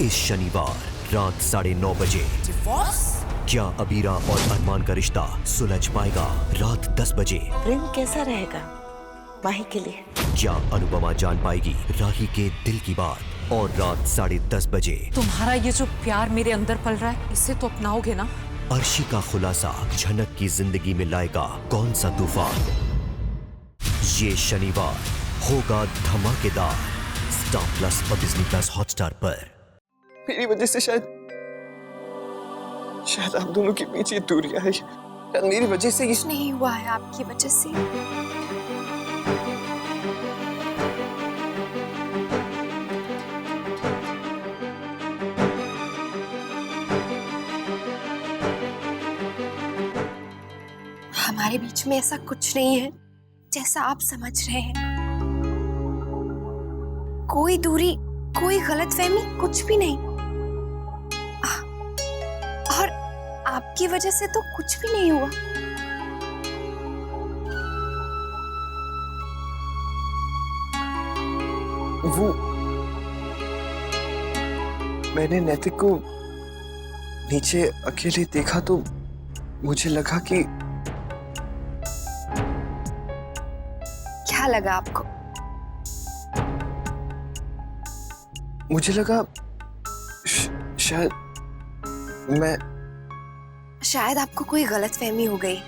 इस शनिवार रात 9:30 बजे। डिवोर्स? क्या अबीरा और अरमान का रिश्ता सुलझ पाएगा? रात 10 बजे। प्रेम कैसा रहेगा माही के लिए? क्या अनुपमा जान पाएगी राही के दिल की बात? और रात 10:30 बजे तुम्हारा ये जो प्यार मेरे अंदर पल रहा है, इसे तो अपनाओगे ना? अर्शी का खुलासा झनक की जिंदगी में लाएगा कौन सा तूफान? ये शनिवार होगा धमाकेदार। स्टार प्लस और डिज्नी प्लस हॉटस्टार पर। मेरी वजह से शायद आप दोनों के बीच ये दूरी आई। शायद मेरी वजह से कुछ नहीं हुआ है आपकी वजह से। हमारे बीच में ऐसा कुछ नहीं है जैसा आप समझ रहे हैं। कोई दूरी, कोई गलतफहमी, कुछ भी नहीं। और आपकी वजह से तो कुछ भी नहीं हुआ। वो मैंने नैतिक को नीचे अकेले देखा तो मुझे लगा कि क्या लगा आपको? मुझे लगा शायद आपको कोई गलतफहमी हो गई।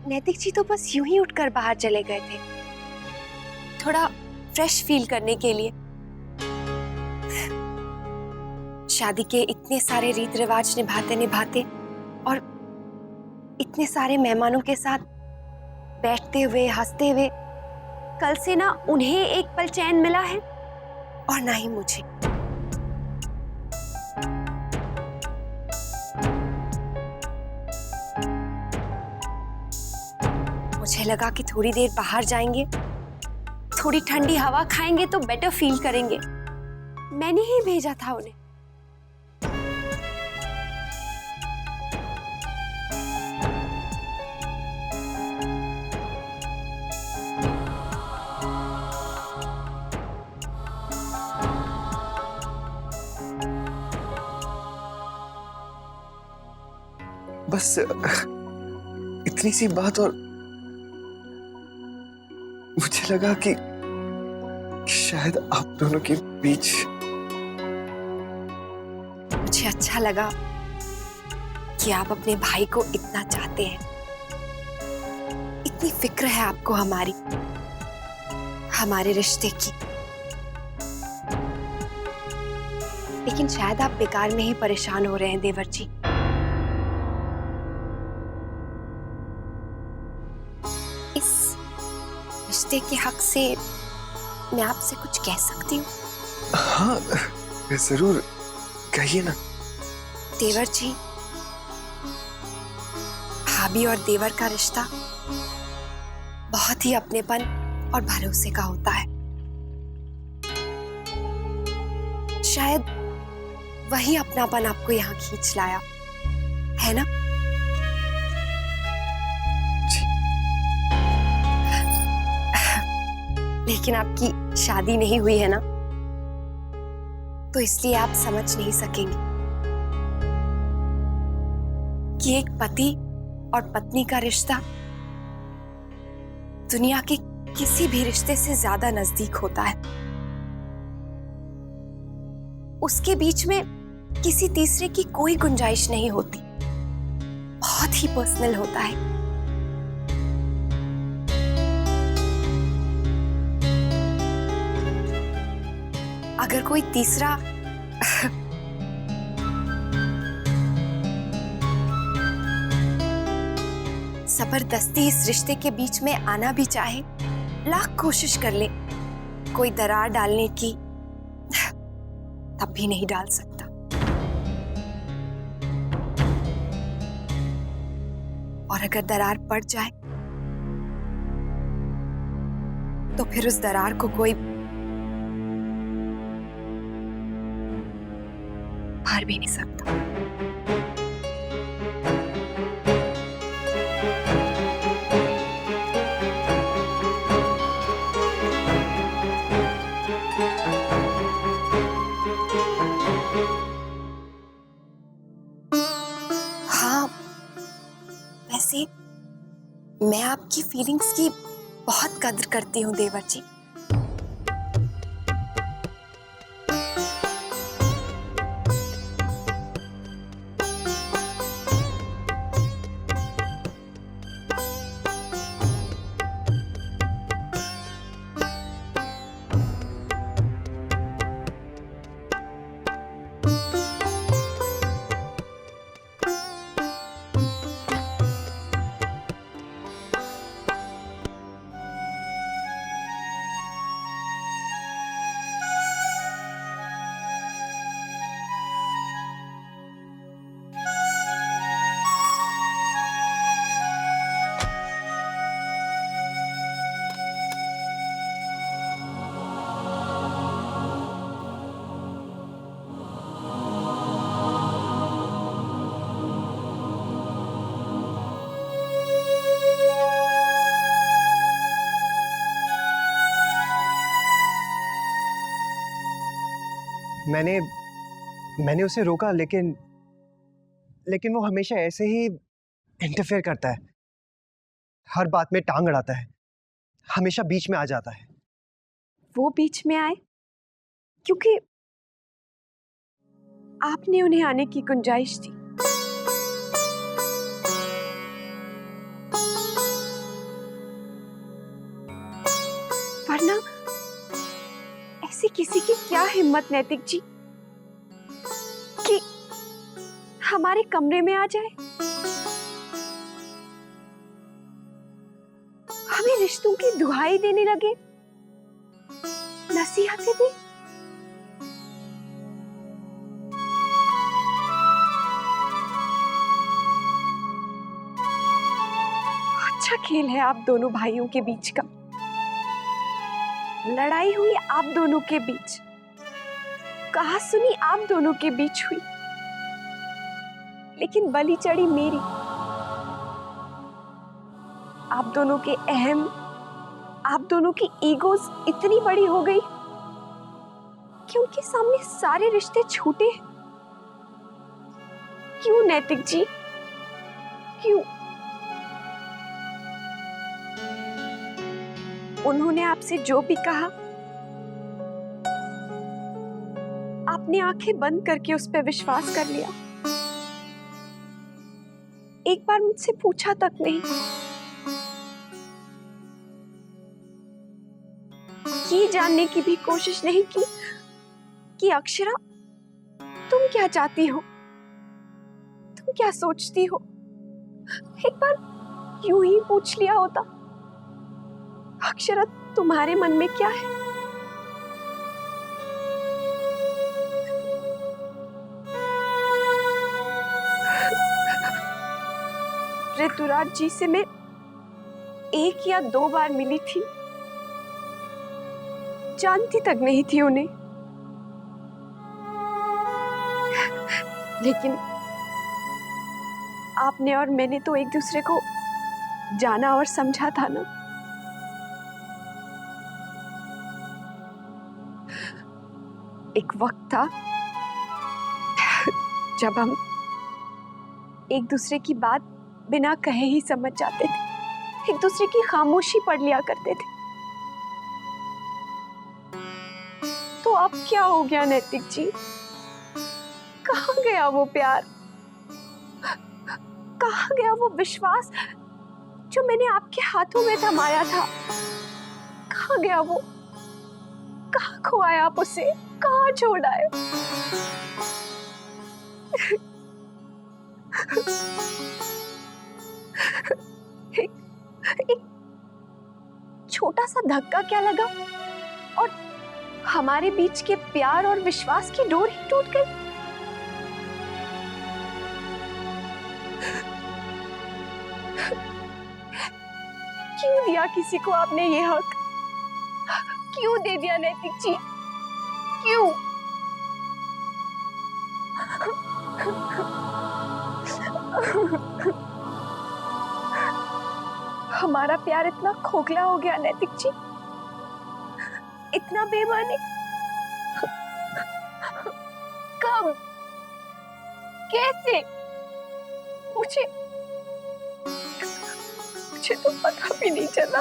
नैतिक जी तो बस यूं ही उठकर बाहर चले गए थे, थोड़ा फ्रेश फील करने के लिए। शादी के इतने सारे रीत रिवाज निभाते निभाते और इतने सारे मेहमानों के साथ बैठते हुए हंसते हुए, कल से ना उन्हें एक पल चैन मिला है और ना ही मुझे। मुझे लगा कि थोड़ी देर बाहर जाएंगे, थोड़ी ठंडी हवा खाएंगे तो बेटर फील करेंगे। मैंने ही भेजा था उन्हें। बस इतनी सी बात, और मुझे लगा कि शायद आप दोनों के बीच। मुझे अच्छा लगा कि आप अपने भाई को इतना चाहते हैं, इतनी फिक्र है आपको हमारे रिश्ते की। लेकिन शायद आप बेकार में ही परेशान हो रहे हैं देवर जी। रिश्ते के हक से मैं आपसे कुछ कह सकती हूँ? हाँ जरूर, कहिए ना। देवर जी, भाभी और देवर का रिश्ता बहुत ही अपनेपन और भरोसे का होता है। शायद वही अपनापन आपको यहाँ खींच लाया है ना? लेकिन आपकी शादी नहीं हुई है ना, तो इसलिए आप समझ नहीं सकेंगे कि एक पति और पत्नी का रिश्ता दुनिया के किसी भी रिश्ते से ज्यादा नजदीक होता है। उसके बीच में किसी तीसरे की कोई गुंजाइश नहीं होती, बहुत ही पर्सनल होता है। अगर कोई तीसरा जबरदस्ती इस रिश्ते के बीच में आना भी चाहे, लाख कोशिश कर ले कोई दरार डालने की, तब भी नहीं डाल सकता। और अगर दरार पड़ जाए तो फिर उस दरार को कोई भर भी नहीं सकता। हाँ, वैसे मैं आपकी फीलिंग्स की बहुत कद्र करती हूँ देवर जी। मैंने उसे रोका, लेकिन वो हमेशा ऐसे ही इंटरफेयर करता है। हर बात में टांग अड़ाता है, हमेशा बीच में आ जाता है। वो बीच में आए क्योंकि आपने उन्हें आने की गुंजाइश दी। वरना ऐसी किसी की क्या हिम्मत नैतिक जी कि हमारे कमरे में आ जाए, हमें रिश्तों की दुहाई देने लगे, नसीहतें दी। अच्छा खेल है आप दोनों भाइयों के बीच का। लड़ाई हुई आप दोनों के बीच, कहा सुनी आप दोनों के बीच हुई, लेकिन बलि चढ़ी मेरी। आप दोनों के अहम, आप दोनों की ईगोज इतनी बड़ी हो गई कि उनके सामने सारे रिश्ते छूटे। क्यों नैतिक जी, क्यों? उन्होंने आपसे जो भी कहा आपने आंखें बंद करके उस पर विश्वास कर लिया। एक बार मुझसे पूछा तक नहीं, ये जानने की भी कोशिश नहीं की कि अक्षरा तुम क्या चाहती हो, तुम क्या सोचती हो। एक बार यूं ही पूछ लिया होता, अक्षरा तुम्हारे मन में क्या है। ऋतुराज जी से मैं 1 या 2 बार मिली थी, जानती तक नहीं थी उन्हें, लेकिन आपने और मैंने तो एक दूसरे को जाना और समझा था ना। एक वक्त था जब हम एक दूसरे की बात बिना कहे ही समझ जाते थे, एक दूसरे की खामोशी पढ़ लिया करते थे। तो अब क्या हो गया नैतिक जी? कहाँ गया वो प्यार, कहाँ गया वो विश्वास जो मैंने आपके हाथों में थमाया था? कहाँ गया वो? कहाँ खोया आप उसे? कहाँ छोड़ा है? एक छोटा सा धक्का क्या लगा और हमारे बीच के प्यार और विश्वास की डोर ही टूट गई। क्यों दिया किसी को आपने ये हक? क्यों दे दिया नैतिक जी? क्यों? हमारा प्यार इतना खोखला हो गया नैतिक जी, इतना बेमानी। कब, कैसे? मुझे तो पता भी नहीं चला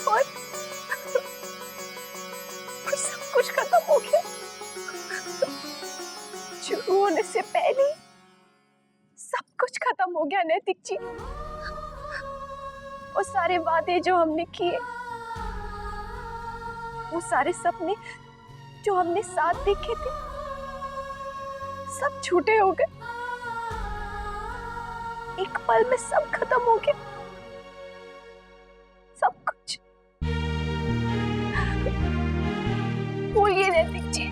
और सब कुछ खत्म हो गया। शुरू होने से पहले सब कुछ खत्म हो गया नैतिक जी। वो सारे वादे जो हमने किए, वो सारे सपने जो हमने साथ देखे थे, सब झूठे हो गए। एक पल में सब खत्म हो गया, सब कुछ। बोलिए नैतिक जी।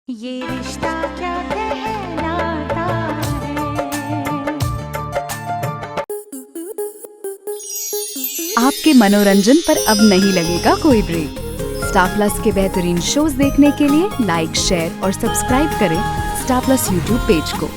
ये रिश्ता क्या कहलाता है। आपके मनोरंजन पर अब नहीं लगेगा कोई ब्रेक। स्टार प्लस के बेहतरीन शोज देखने के लिए लाइक, शेयर और सब्सक्राइब करें स्टार प्लस यूट्यूब पेज को।